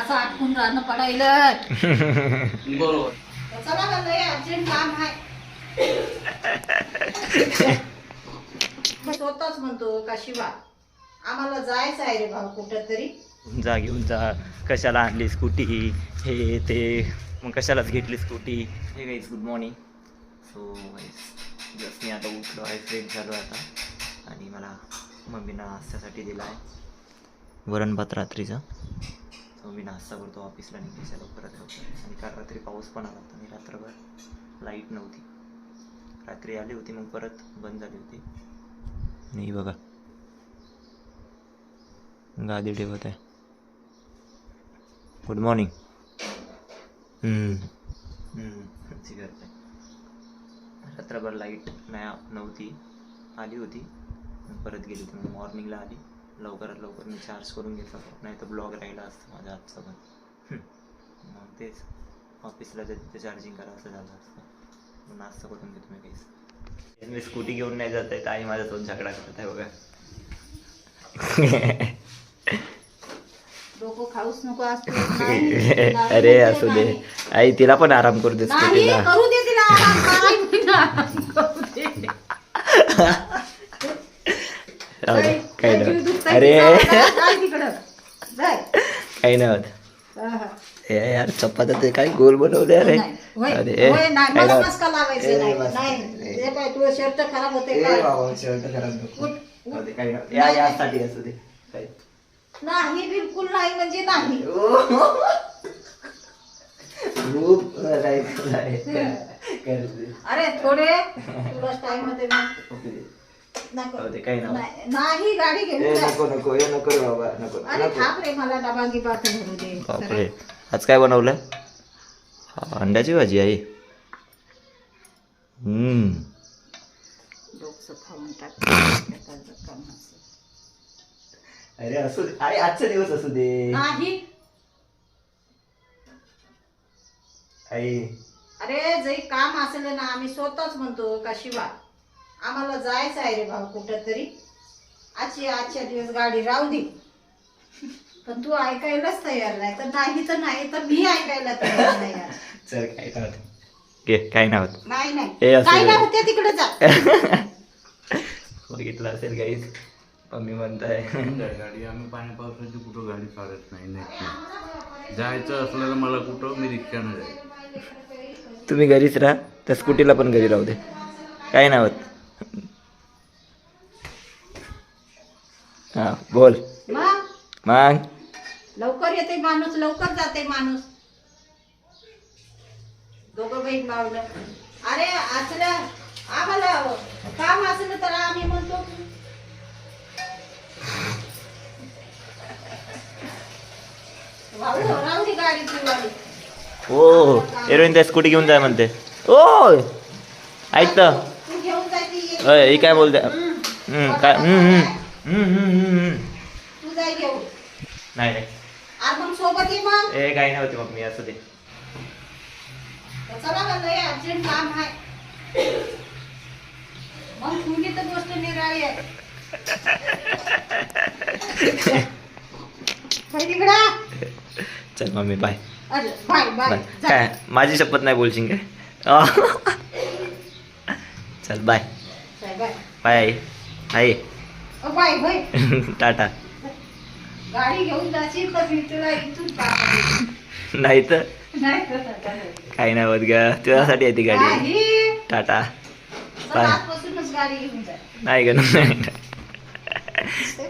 असं आटकून राहणं पडायला. बरोबर. चला का लय अर्जंट काम आहे. स्वतःच म्हणतो का शिवा आम्हाला जायचं आहे रे भाऊ कुठं तरी. जा घेऊन जा. कशाला आणली स्कूटी हे ते, मग कशालाच घेतली स्कूटी. हे guys good morning. So guys just मी आता उठलो आहे, फ्रेश झालो आता. आणि मला मम्मीनं नाश्त्यासाठी दिला आहे वरण भात रात्रीचा. सो मी नाश्ता करतो, ऑफिसला निघायच्या लवकरात लवकर. आणि काल रात्री पाऊस पण आला होता आणि रात्रभर लाईट नव्हती. रात्री आली होती मग परत बंद झाली होती. नाही बघा गादी ठेवत आहे. Good morning. करते. रात्रभर लाईट नव्हती, आली होती परत गेली होती. मग मॉर्निंगला आली लवकरात लवकर. मी चार्ज करून घेतला, नाही तर ब्लॉग राहिला असतं माझ्या हातचा पण. मग तेच ऑफिसला तिथे चार्जिंग करा असं झालं असतं. मग नाश्ता करून घेतो मी काहीच. मी स्कूटी घेऊन नाही जात आहे, आई माझ्यासोबत झगडा करत आहे बघा. डोकं खाऊच नको असतो. अरे असू दे आई, तिला पण आराम करू दे स्कूटीला. करू दे तिला आराम, करू दे. काही नाही. अरे काही नाही होत. हे यार चपात्या ते काय गोल बनवले. अरे अरे शर्ट खराब होते. यासाठी असू दे. नाही बिलकुल नाही म्हणजे नाही. अरे थोडे तुला टाइम होते नाही गाडी घेऊन नको नको नको बाबा नको. अरे थांब रे, मला डबा गिबा भरू दे. बापरे, आज काय बनवलंय? अंड्याची भाजी आहे. अरे असू दे आई, आजचा दिवस असू दे. नाही आई अरे जे काम असेल ना आम्ही स्वतःच म्हणतो का शिवा आम्हाला जायचं आहे रे भाऊ कुठं तरी. आजच्या दिवस गाडी राहू दे. पण तू ऐकायलाच तयार नाही. तर नाही तर मी ऐकायला तयार नाही. चल काय नव्हत, काय नव्हत. नाही हे काय नाही होते तिकडे जा. बघितलं असेल काहीच मम्मी म्हणताय गाडी आम्ही पाणी पावसाची कुठं गाडी काढत नाही. जायचं असलं तर मला कुठं मी रिक्षानं जाईल. तुम्ही घरीच राहा, त्या स्कूटीला पण घरी राहू दे, काय नाही होत. हा बोल मग. लवकर येते माणूस, लवकर जाते माणूस. दोघं बहीण मावलं. अरे असलं आम्हाला काम असलं तर आम्ही म्हणतो राहू दे गाडीची वाली. हो एरोईन त्या स्कूटी घेऊन जाय म्हणते. ओ ऐक तर, तू घेऊन जायची हे काय बोलते काय. तू जाय घेऊन. नाही अरे मग सोबत ये मग. हे काही नव्हती मग मी असू दे. चला का लय अर्जंट काम आहे. मग तुझी तर गोष्ट निराळी आहे. चल मम्मी बाय. अरे बाय बाय. काय माझी शपथ नाही बोलशील काय. चल बाय बाय बाय आई. आई बाय बाय. टाटा. गाडी घेऊन जाशील तर मी तुला इथून टाकते. नाही तर नाही काही नाही होत ग, तुझ्यासाठी येते गाडी. नाही. टाटा चल आजपासूनच गाडी घेऊन जा. नाही ग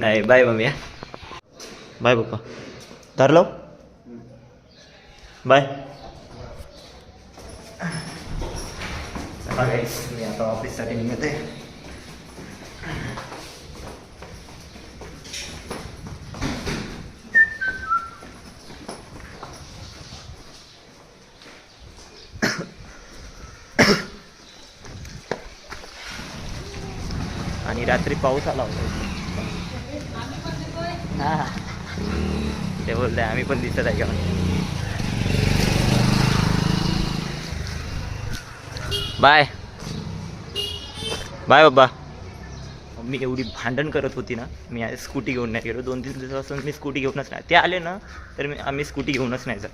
नाही. Bye mummy. बाय पप्पा. धरलो बाय. मी आता ऑफिससाठी निघते. आणि रात्री पाऊस आला होता. हा ते बोलते आम्ही पण दिसत आहे का. बाय बाय बाबा. मम्मी एवढी भांडण करत होती ना, मी आज स्कूटी घेऊन नाही गेलो. 2-3 दिवसापासून मी स्कूटी घेऊनच नाही. ते आले ना तर आम्ही स्कूटी घेऊनच नाही जात.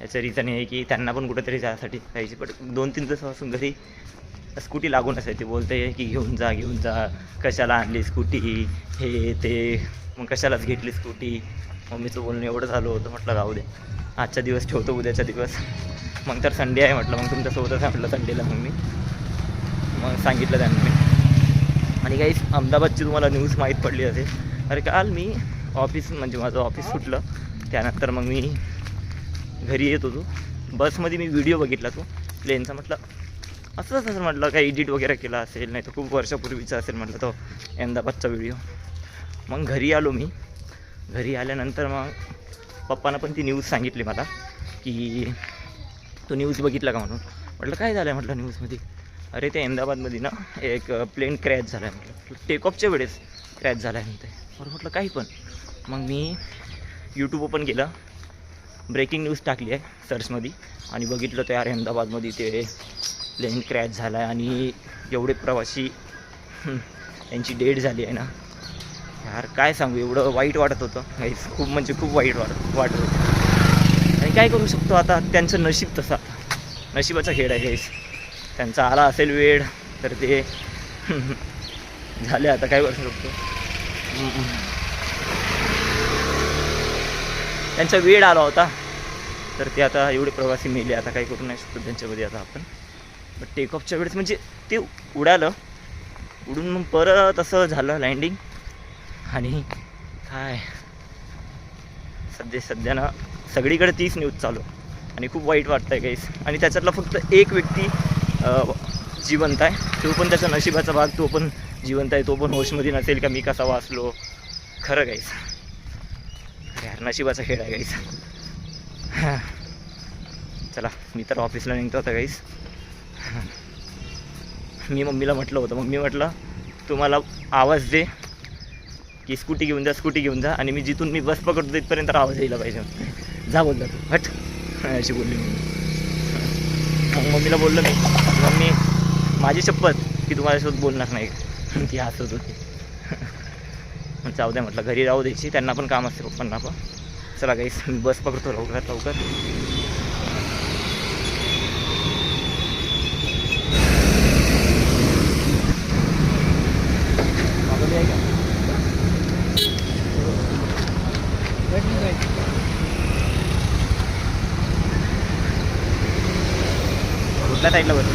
याचं रिझन हे की त्यांना पण कुठेतरी जायसाठी पाहिजे. पण 2-3 दिवसापासून घरी स्कूटी लागूनच आहे. ते बोलते की घेऊन जा, कशाला आणली स्कूटी, हे ते, मग कशालाच घेतली स्कूटी. मम्मीचं बोलणं एवढं झालं होतं. म्हटलं राहू दे, आजचा दिवस ठेवतो, उद्याचा दिवस. मग तर संडे आहे म्हटलं, मग तुमच्यासोबतच आहे म्हटलं संडेला. मग सांगितलं त्यांनी मी. आणि काही अहमदाबादची तुम्हाला न्यूज माहीत पडली असेल. अरे काल मी म्हणजे माझं ऑफिस सुटलं, त्यानंतर मग मी घरी येत होतो. बसमध्ये मी व्हिडिओ बघितला तो प्लेनचा. म्हटलं असं म्हटलं काही एडिट वगैरे केला असेल, नाही तर खूप वर्षापूर्वीचा असेल म्हटलं तो अहमदाबादचा व्हिडिओ. मग घरी आलो मी. घरी आल्यानंतर मग पप्पानं पण ती न्यूज सांगितली मला की तो न्यूज बघितला का म्हणून. म्हटलं काय झालं आहे म्हटलं न्यूजमध्ये. अरे ते अहमदाबादमध्ये ना एक प्लेन क्रॅश झाला आहे म्हटलं. टेकऑफच्या वेळेस क्रॅश झाला आहे म्हणते. बरं म्हटलं काही पण. मग मी यूट्यूब ओपन केलं, ब्रेकिंग न्यूज टाकली आहे सर्चमध्ये आणि बघितलं तर यार अहमदाबादमध्ये ते प्लेन क्रॅश झाला आहे आणि एवढे प्रवासी यांची डेथ झाली आहे ना. यार काय सांगू, एवढं वाईट वाटत होतं गाईस. खूप म्हणजे खूप वाईट वाटत होतं. आणि काय करू शकतो आता, त्यांचं नशीब तसं, नशिबाचा खेळ आहे गाईस. त्यांचा आला असेल वेळ तर ते झाले. आता काय करू शकतो, त्यांचा वेळ आला होता तर ते आता एवढे प्रवासी मेले. आता काही करू नाही शकतो त्यांच्यामध्ये आता आपण. बट टेकऑफच्या वेळेस म्हणजे ते उडालं, उडून मग परत असं झालं लँडिंग. आणि काय सध्या ना सगळीकडे तीच न्यूज चालू आणि खूप वाईट वाटतं आहे गाईस. आणि त्याच्यातला फक्त एक व्यक्ती जिवंत आहे, तो पण त्याचा नशिबाचा भाग, तो पण जिवंत आहे. तो पण होशमध्ये नसेल का मी कसा वाचलो. खरं गाईस, यार नशिबाचा खेळ आहे गाईस. चला मी तर ऑफिसला निघतो आता गाईस. मी मम्मीला म्हटलं होतं, मम्मी म्हटलं तुम्हाला आवाज दे की स्कूटी घेऊन जा आणि मी जिथून मी बस पकडतो तिथपर्यंत आवाज यायला पाहिजे. जा बोलला तू हट अशी बोलली मी. मग मम्मीला बोललो मी, मम्मी माझी शपथ की तुम्हालासोबत बोलणार नाही. ती हसत होती. मग जाऊ द्या म्हटलं, घरी राहू द्यायची, त्यांना पण काम असते पप्पांना पण. चला गाईस मी बस पकडतो लवकर. कुठल्या साईडला बस.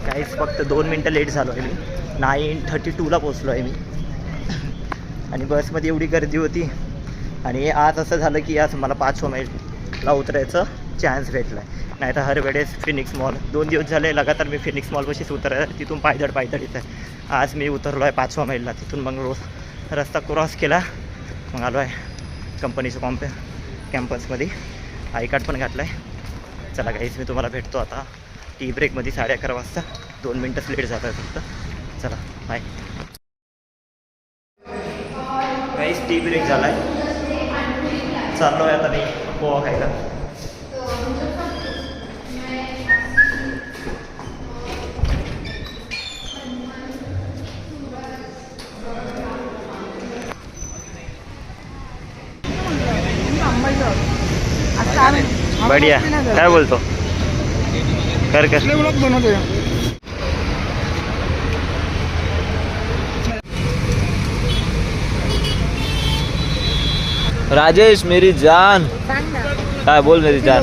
काहीच फक्त 2 मिनटं लेट झालो आहे मी. 9:32ला पोचलो आहे मी. आणि बसमध्ये एवढी गर्दी होती. आणि आज असं झालं की आज मला 5 माईलला उतरायचं चान्स भेटला आहे. नाही तर हर वेळेस फिनिक्स मॉल 2 दिवस झाले लगातार मी फिनिक्स मॉलपाशीच उतरायला, तिथून पायदळ येत आहे. आज मी उतरलो आहे 5व्या माईलला. तिथून मग रस्ता क्रॉस केला, मग आलो आहे कंपनीच्या कॅम्पसमध्ये. आय कार्ड पण घातला आहे. चला गाईस मी तुम्हाला भेटतो आता टी ब्रेकमध्ये 11:30 वाजता. 2 मिनटंच लेट झालं आहे फक्त. चला बाय गाईस. टी ब्रेक झाला आहे, चाललो आहे आता मी पोहा खायला. बढिया. काय बोलतो, कर राजेश मेरी जान. काय बोल मेरी जान.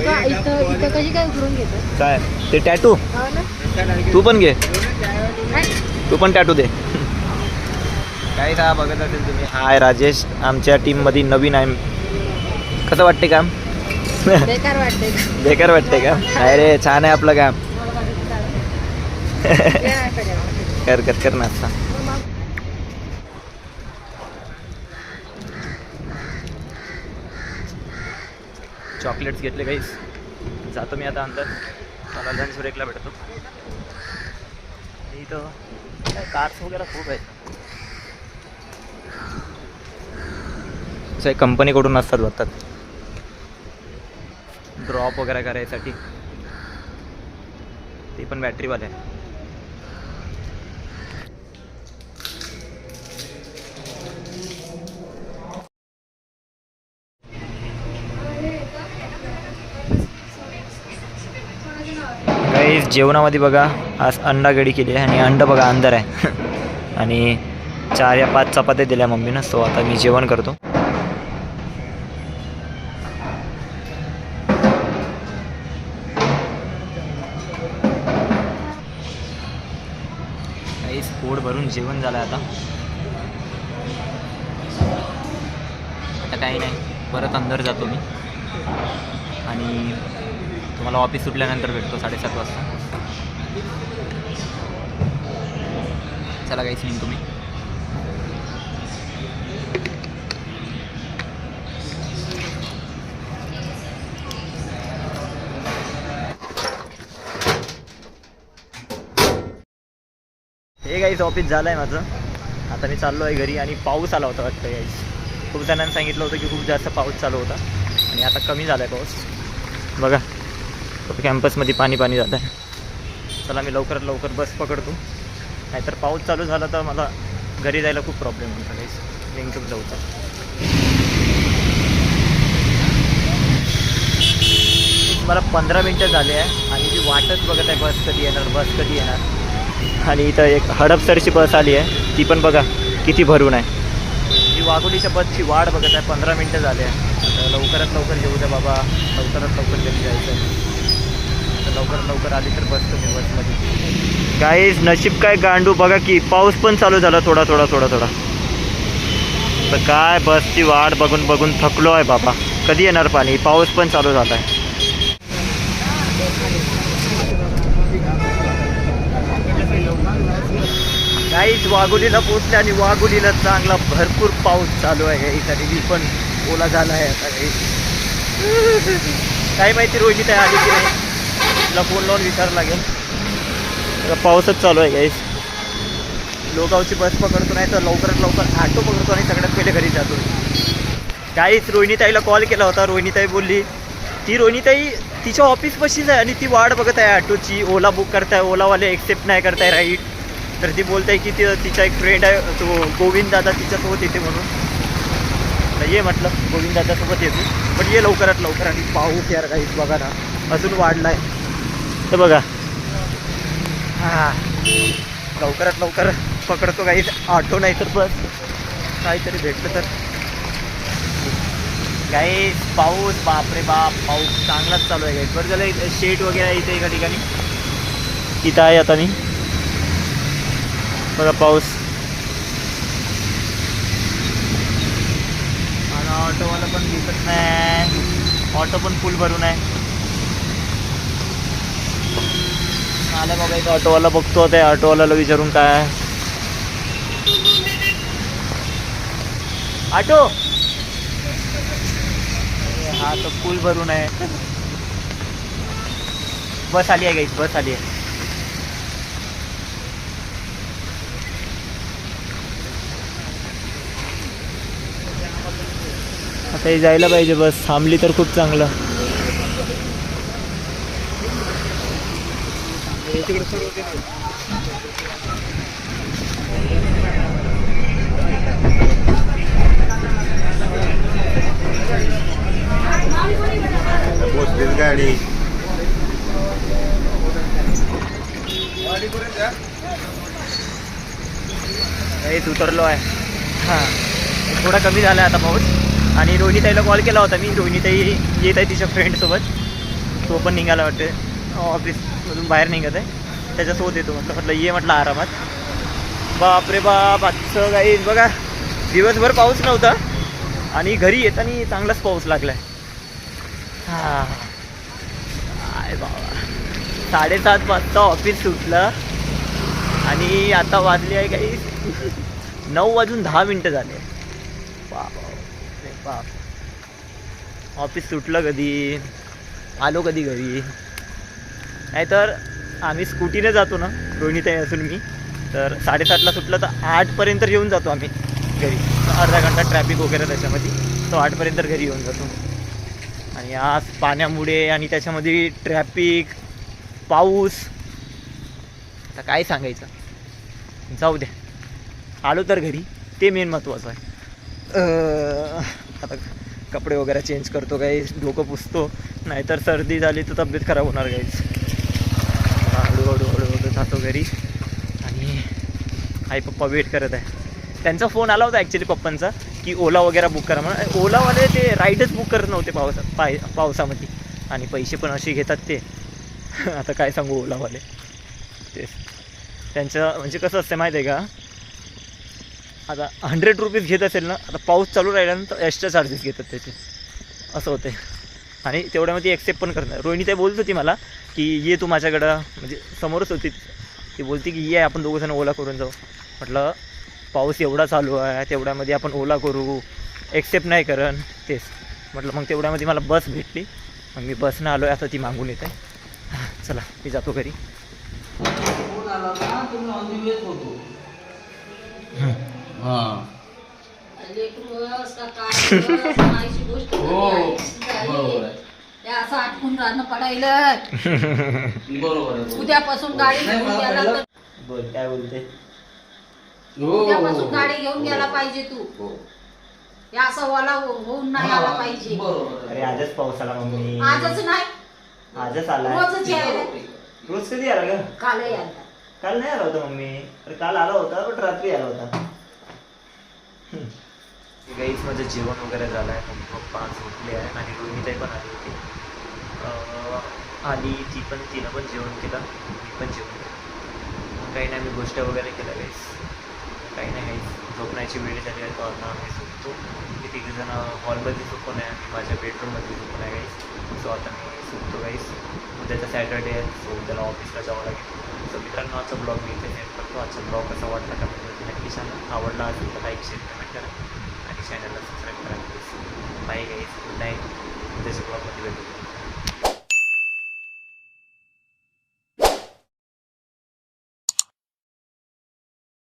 काय ते टॅटू तू पण घे, तू पण टॅटू दे. काय का बघत असेल तुम्ही. हाय राजेश आमच्या टीममध्ये नवीन आहे. कसं वाटते काम. बेकार वाटते का. अरे छान आहे आपलं काम. कर नाश्ता. चॉकलेट्स घेतले काहीच. जातो मी आता अंदर. मला लंच ब्रेकला भेटतो. इथं कार्स वगैरे खूप आहेत. असं कंपनीकडून असतात वाटतात ड्रॉप वगैरे करायसाठी. ते पण बॅटरीवाले आहे. काही जेवणामध्ये बघा आज अंडा कढी केली आहे आणि अंड बघा अंदर आहे. आणि 4 या 5 चपात्या दिल्या मम्मीनं. सो आता मी जेवण करतो. काहीच पोट भरून जेवण झालं आता काही नाही. परत अंदर जातो मी आणि तुम्हाला ऑफिस सुटल्यानंतर भेटतो 7:30 वाजता. चला काहीच नाही तुम्ही. हे गाईस ऑफिस झालं आहे माझं. आता मी चाललो आहे घरी. आणि पाऊस आला होता वाटतं गाईस. खूप जणांनी सांगितलं होतं की खूप जास्त पाऊस चालू होता आणि आता कमी झाला आहे पाऊस. बघा कॅम्पसमध्ये पाणी जात आहे. चला मी लवकरात लवकर बस पकडतो. नाहीतर पाऊस चालू झाला तर मला घरी जायला खूप प्रॉब्लेम होता गाईस. नेमकं जाऊचा मला 15 मिनटं झाले आहे आणि मी वाटच बघत आहे बस कधी येणार. आणि इथं एक हडपसरची बस आली आहे. ती पण बघा किती भरून आहे. मी वाघोलीच्या बसची वाट बघत आहे. 15 मिनटं झाले आहे. आता लवकरात लवकर येऊ द्या बाबा. लवकरात लवकर घरी जायचं आहे. आता लवकर आली तर बसतो मी बसमध्ये. काहीच नशीब काय गांडू बघा की पाऊस पण चालू झाला थोडा. तर काय बसची वाट बघून थकलो आहे बाबा. कधी येणार पाणी. पाऊस पण चालू झाला आहे. काहीच वाघोलीला पोचले आणि वाघोलीला चांगला भरपूर पाऊस चालू आहे. यासाठी मी पण ओला झाला आहे आता. काही माहिती रोहिणी ताई आली की नाही. तिला फोन लावून विचारावं लागेल. पाऊसच चालू आहे गाईस. लोगावची बस पकडतो नाही तर लवकरात लवकर ऑटो पकडतो आणि सगळ्यात पहिले घरी जातो. काहीच रोहिणीताईला कॉल केला होता. रोहिणीताई बोलली ती रोहिणीताई तिच्या ऑफिस पाशीच आहे आणि ती वाट बघत आहे ऑटोची. ओला बुक करताय. ओलावाले एक्सेप्ट नाही करताय राईट. तर ती बोलताय की तिचा एक फ्रेंड आहे तो गोविंद दादा तिच्यासोबत येते म्हणून. तर ये म्हटलं गोविंद दादासोबत येतो. पण ये लवकरात लवकर. आणि पाऊस यार काहीच बघा ना अजून वाढला आहे. तर बघा हां लवकरात लवकर पकडतो काही ऑटो नाही तर बस काहीतरी भेटलं तर. काही पाऊस बापरे बाप पाऊस चांगलाच चालू आहे. काही बरं झालं शेड वगैरे आहे इथे एका ठिकाणी. तिथं आहे आता मी. बघा पाऊस. आणि ऑटोवाला पण दिसत नाही. ऑटो पण फुल भरून आहे. आला बाबा एक ऑटोवाला बघतो. त्या ऑटोवाल्याला विचारून काय ऑटो. हा तो फुल भरून आहे. बस आली आहे गाईस. बस आली आहे. आता हे जायला पाहिजे. बस थांबली तर खूप चांगलं. गाडी काहीच उतरलो आहे. हां थोडा कमी झाला आहे आता पाऊस. आणि रोहिणीताईला कॉल केला होता मी. रोहिणीताई येत आहे तिच्या फ्रेंडसोबत. तो पण निघाला वाटते ऑफिसमधून बाहेर निघत आहे. त्याच्यासोबत येतो म्हटलं ये म्हटलं आरामात. बापरे बाप आजचं काही बघा दिवसभर पाऊस नव्हता आणि घरी येताना चांगलाच पाऊस लागला आहे. हां काय बाबा 7:30 वाजता ऑफिस सुटलं आणि आता वाजले आहे काही 9:10 झाले. बाप ऑफिस सुटलं कधी, आलो कधी घरी. नाहीतर आम्ही स्कूटीने जातो ना, रोहिणीताई असून मी, तर 7:30ला सुटलं तर 8पर्यंत येऊन जातो आम्ही घरी. अर्धा घंटा ट्रॅफिक वगैरे त्याच्यामध्ये, तो 8पर्यंत घरी येऊन जातो. आणि आज पाण्यामुळे आणि त्याच्यामध्ये ट्रॅफिक, पाऊस, आता काय सांगायचं. जाऊ द्या, आलो तर घरी, ते मेन महत्त्वाचं आहे. आता कपडे वगैरे चेंज करतो गाईस, डोकं पुसतो, नाहीतर सर्दी झाली तर तब्येत खराब होणार गाईस. हळूहळू जातो घरी. आणि आई पप्पा वेट करत आहे. त्यांचा फोन आला होता ॲक्च्युली पप्पांचा की ओला वगैरे बुक करा म्हणून. ओलावाले ते राईडच बुक करत नव्हते पावसामध्ये, आणि पैसे पण असे घेतात ते. आता काय सांगू ओलावाले, तेच त्यांचं म्हणजे कसं असतं माहीत आहे का, आता 100 रुपीज घेत असेल ना, आता पाऊस चालू राहिल्यानंतर एक्स्ट्रा चार्जेस घेतात त्याचे, असं होते. आणि तेवढ्यामध्ये ॲक्सेप्ट पण करणार. रोहिणीताई बोलत होती मला की ये तू माझ्याकडं, म्हणजे समोरच होती ती, बोलती की ये आपण दोघंजण ओला करून जाऊ. म्हटलं पाऊस एवढा चालू आहे, तेवढ्यामध्ये आपण ओला करू, एक्सेप्ट नाही करण. तेच म्हटलं मग तेवढ्यामध्ये मला बस भेटली, मग मी बसनं आलो आहे. आता ती मागून येत आहे. चला मी जातो घरी. फोन आला ना, तुम्ही ऑन दी वेच होतो. हां लेकरूस का काय बस, माईची गोष्ट हो, झाली, बरोबर आहे. ते असं आटकून राहणं पडायला. बरोबर आहे. उद्यापासून गाडी नाही, घेऊन मला गेला पहिलं- तर बोल काय बोलते. उद्यापासून गाडी घेऊन गेला पाहिजे तू. हो. हे असं ओला होऊन नाही आला पाहिजे. बरोबर अरे आहे. आजच पाऊस आला मम्मी, आजच नाही, आजच आला. रोजच यायला. रोज कधी आला ग? कालही आला. काल नाही आला होता मम्मी. अरे काल आला होता, पण रात्री आला होता. गाईच माझं जेवण वगैरे झालं आहे. मम्मी पप्पा झोपले आहे आणि रोहिणीताई पण आली होती. आली तिनं पण जेवण केलं, मी पण जेवण केलं. काही नाही, मी गोष्ट वगैरे केल्या गाईस. काही नाही गाईस, झोपण्याची वेळ झाली आहे, तो आता आम्ही झोपतो. मी तिघेजण हॉलमध्ये झोपून आहे, मी माझ्या बेडरूममध्ये झोपून आहे गाईस. सो आता मी झोपतो गाईस. उद्याचा सॅटर्डे आहे, सो उद्याला ऑफिसला जावं लागेल. सो मित्रांनो, आजचा ब्लॉग मी इथे सेंड करतो. आजचा ब्लॉग कसा वाटला कमेंटमध्ये नक्की सांगा. आवडला असेल तर लाईक, शेअर, कमेंट करा आणि चॅनलला सबस्क्राईब करा. बाय गाईस, गुड नाईट. उद्याच्या ब्लॉगमध्ये भेटू.